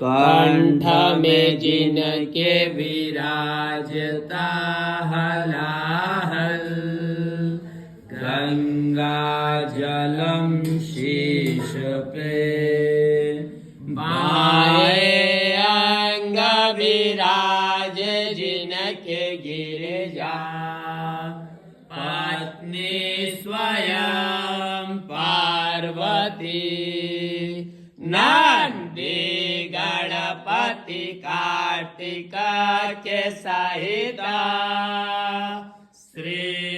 कंठ में जिनके विराजता हलाहल, गंगा जलम शीश पे बाएं अंग विराज जिनके गिरजा, पत्नी स्वयं पार्वती, नंदी गणपति कार्तिक के सहिता, श्री